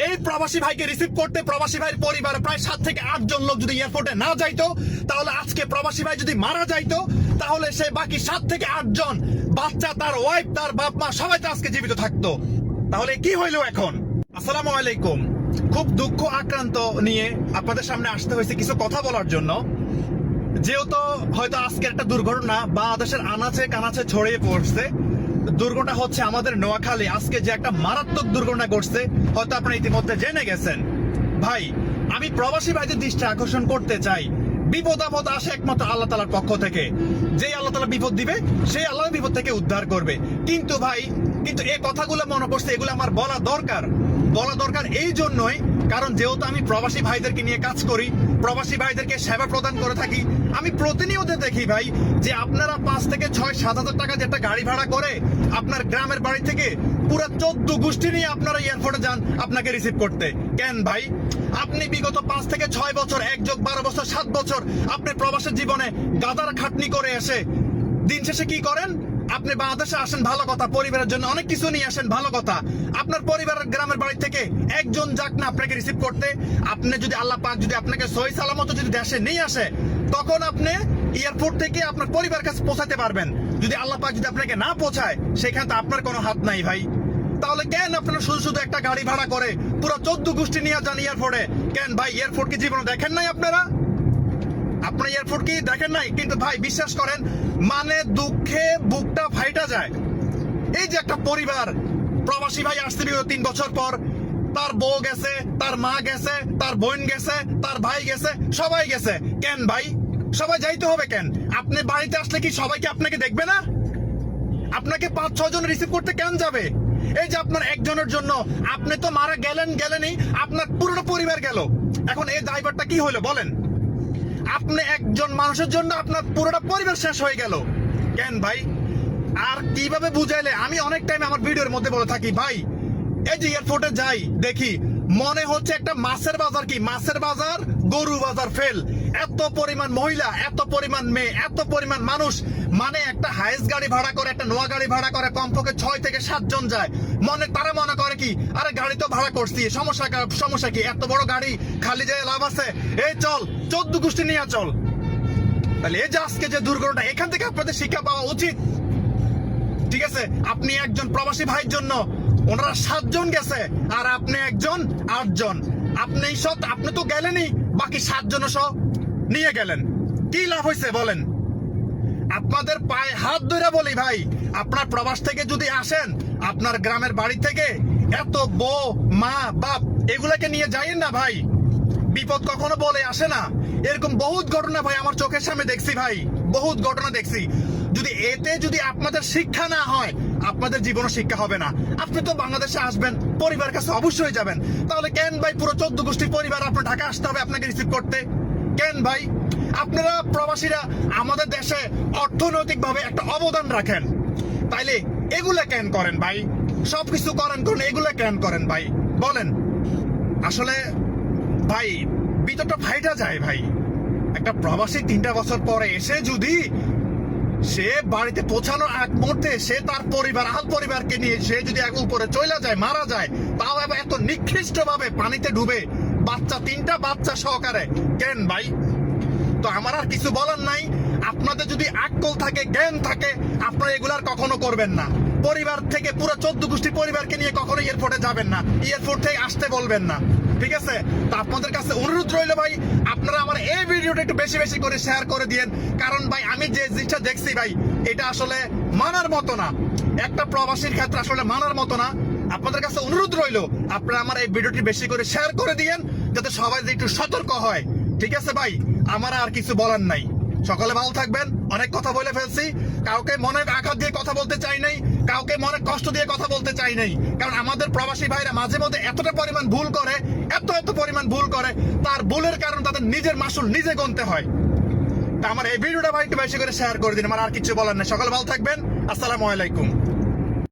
এই প্রবাসী ভাইকে রিসিভ করতে প্রবাসী ভাইয়ের পরিবার প্রায় 7 থেকে 8 জন লোক যদি এয়ারপোর্টে না যাইতো, তাহলে আজকে প্রবাসী ভাই যদি মারা যাইতো, তাহলে সে বাকি 7 থেকে 8 জন বাচ্চা, তার ওয়াইফ, তার বাপ মা সবাই তো আজকে জীবিত থাকতো। তাহলে কি হইলো এখন? আসসালামু আলাইকুম। খুব দুঃখ আক্রান্ত নিয়ে আপনাদের সামনে আসতে হয়েছে কিছু কথা বলার জন্য। যেহেতু হয়তো আজকে একটা দুর্ঘটনা বাংলাদেশের আনাচে কানাচে ছড়িয়ে পড়ছে। দুর্ঘটনা হচ্ছে আমাদের নোয়াখালী। আজকে যে একটা মারাত্মক দুর্ঘটনা ঘটছে, হয়তো আপনারা ইতিমধ্যে জেনে গেছেন। ভাই, আমি প্রবাসী ভাইদের দৃষ্টি আকর্ষণ করতে চাই, বিপদ আপদ আসে একমাত্র আল্লাহ তাআলার পক্ষ থেকে। যেই আল্লাহ তাআলা বিপদ দিবে, সেই আল্লাহ বিপদ থেকে উদ্ধার করবে। কিন্তু ভাই, এই কথাগুলো মনে করছে, এগুলো আমার বলা দরকার এই জন্যই, কারণ যেহেতু আমি প্রবাসী ভাইদেরকে নিয়ে কাজ করি, প্রবাসী ভাইদেরকে সেবা প্রদান করে থাকি, আমি প্রতিনিয়ত দেখি ভাই যে আপনারা 5 থেকে 6-7 হাজার টাকা যে একটা গাড়ি ভাড়া করে আপনার গ্রামের বাড়ি থেকে পুরো 14 গোষ্ঠী নিয়ে আপনারা এয়ারপোর্টে যান আপনাকে রিসিভ করতে। কেন ভাই? আপনি বিগত 5 থেকে 6 বছর, 1+12 বছর, 7 বছর আপনি প্রবাসের জীবনে গাদার খাটনি করে এসে দিন শেষে কি করেন? আপনি বাংলাদেশে আসেন, ভালো কথা, পরিবারের জন্য অনেক কিছু নিয়ে আসেন, ভালো কথা। আপনার পরিবারের গ্রামের বাড়ি থেকে একজন যাক না আপনাকে রিসিভ করতে। আপনি যদি আল্লাহ পাক যদি আপনাকে সহি সালামত যদি দেশে নিয়ে আসে, তখন আপনি এয়ারপোর্ট থেকে আপনার পরিবার কাছে পৌঁছাতে পারবেন। যদি আল্লাহ পাক যদি আপনাকে না পৌঁছায়, সেখানে তো আপনার কোনো হাত নাই ভাই। তাহলে কেন আপনারা শুধু একটা গাড়ি ভাড়া করে পুরো 14 গোষ্ঠী নিয়ে যান এয়ারপোর্টে? কেন ভাই, এয়ারপোর্ট কি জীবনে দেখেন নাই আপনারা? আপনার এয়ারপোর্ট কি দেখেন নাই? কিন্তু ভাই বিশ্বাস করেন, মানে দুঃখে বুকটা ফাইটা যায়। এই যে একটা পরিবার, প্রবাসী ভাই আসছে 3 বছর পর, তার বউ গেছে, তার মা গেছে, তার বোন গেছে, তার ভাই গেছে, সবাই গেছে। কেন ভাই? সবাই যাইতে হবে কেন? আপনি বাড়িতে আসলে কি সবাইকে আপনাকে দেখবে না? আপনাকে 5-6 জন রিসিভ করতে কেন যাবে? এই যে আপনার একজনের জন্য আপনি তো মারা গেলেনই, আপনার পুরো পরিবার গেল। এখন এই ড্রাইভারটা কি হলো বলেন? আপনি একজন মানুষের জন্য আপনার পুরোটা পরিবার শেষ হয়ে গেল। কেন ভাই? আর কিভাবে বুঝাইলে? আমি অনেক টাইম আমার ভিডিওর মধ্যে বলে থাকি ভাই, এই যে এয়ারপোর্টে যাই দেখি মনে হচ্ছে একটা মাছের বাজার, কি মাছের বাজার, গরু বাজার ফেল। এত পরিমাণ মহিলা, এত পরিমাণ মেয়ে, এত পরিমাণ মানুষ। মানে একটা হাইস গাড়ি ভাড়া করে, একটা নোয়া গাড়ি ভাড়া করে কমপক্ষে 6 থেকে 7 জন যায়। তারা মনে করে কি, আরে গাড়ি তো ভাড়া করছি, সমস্যা কি, এত বড় গাড়ি খালি যায় লাভ আছে? এই চল 14 গোষ্ঠী নিয়ে চল। তাহলে এই যে আজকে যে দুর্ঘটনা, এখান থেকে আপনাদের শিক্ষা পাওয়া উচিত। ঠিক আছে, আপনি একজন প্রবাসী ভাইয়ের জন্য ওনারা 7 জন গেছে, আর আপনি একজন 8 জন। আপনি তো গেলেনই, বাকি 7 জন সহ নিয়ে গেলেন। কি লাভ হয়েছে বলেন? আপনাদের পায়ে হাত ধরে বলি ভাই, আপনার প্রবাস থেকে যদি আসেন, আপনার গ্রামের বাড়ি থেকে এত বউ, মা, বাপ এগুলাকে নিয়ে যাইয়েন না ভাই। বিপদ কখনো বলে আসে না। এরকম বহুত ঘটনা ভাই আমার চোখের সামনে দেখছি ভাই, বহুত ঘটনা দেখছি। যদি আপনাদের শিক্ষা না হয়, আপনাদের জীবনে শিক্ষা হবে না। আপনি তো বাংলাদেশে আসবেন, পরিবার কাছে অবশ্যই যাবেন। তাহলে কেন ভাই পুরো 14 গোষ্ঠীর পরিবার আপনার ঢাকা আসতে হবে আপনাকে রিসিভ করতে? কেন ভাই? আপনারা প্রবাসীরা আমাদের দেশে অর্থনৈতিক ভাবে একটা অবদান রাখেন, তাইলে এগুলা কেন করেন ভাই? সবকিছু করেন, এগুলা কেন করেন ভাই বলেন? আসলে ভাই ভিতরটা ফাইটা যায় ভাই। একটা প্রবাসী 3টা বছর পরে এসে যদি সে বাড়িতে পৌঁছানোর আগ মুহূর্তে সে তার পরিবার, আহল পরিবারকে নিয়ে সে যদি উপরে চলে যায়, মারা যায়, তাও এত নিকৃষ্ট ভাবে পানিতে ডুবে, 3টা বাচ্চা সহকারে, কেন ভাই? তো আমার আর কিছু বলার নাই। আপনাদের যদি আকল থাকে, জ্ঞান থাকে, আপনারা এগুলার কখনো করবেন না। পরিবার থেকে পুরো 14 গোষ্ঠীর পরিবারকে নিয়ে কখনো এয়ারপোর্টে যাবেন না, এয়ারপোর্ট থেকে আসতে বলবেন না। ঠিক আছে? তো আপনাদের কাছে অনুরোধ রইল ভাই, আপনারা আমার এই ভিডিওটা একটু বেশি বেশি করে শেয়ার করে দিয়েন। কারণ ভাই আমি যে জিনিসটা দেখছি ভাই, এটা আসলে মানার মতো না। একটা প্রবাসীর ক্ষেত্রে আসলে মানার মতো না। আপনাদের কাছে অনুরোধ রইল, আপনারা আমার এই ভিডিওটি বেশি করে শেয়ার করে দিয়েন, যাতে সবাই একটু সতর্ক হয়। ঠিক আছে ভাই? আমার আর কিছু বলার নাই। সকালে ভালো থাকবেন। অনেক কথা বলে ফেলছি, কাউকে মনে আঘাত দিয়ে কথা বলতে চাই নাই, কাউকে মনে কষ্ট দিয়ে কথা বলতে চাই নাই। কারণ আমাদের প্রবাসী ভাইরা মাঝে মধ্যে এতটা পরিমাণ ভুল করে, এত পরিমাণ ভুল করে, তার ভুলের কারণ তাদের নিজের মাসুল নিজে গুনতে হয়। তা আমার এই ভিডিওটা ভাই একটু বেশি করে শেয়ার করে দিন। আমার আর কিছু বলার নেই। সকালে ভালো থাকবেন। আসসালামু আলাইকুম।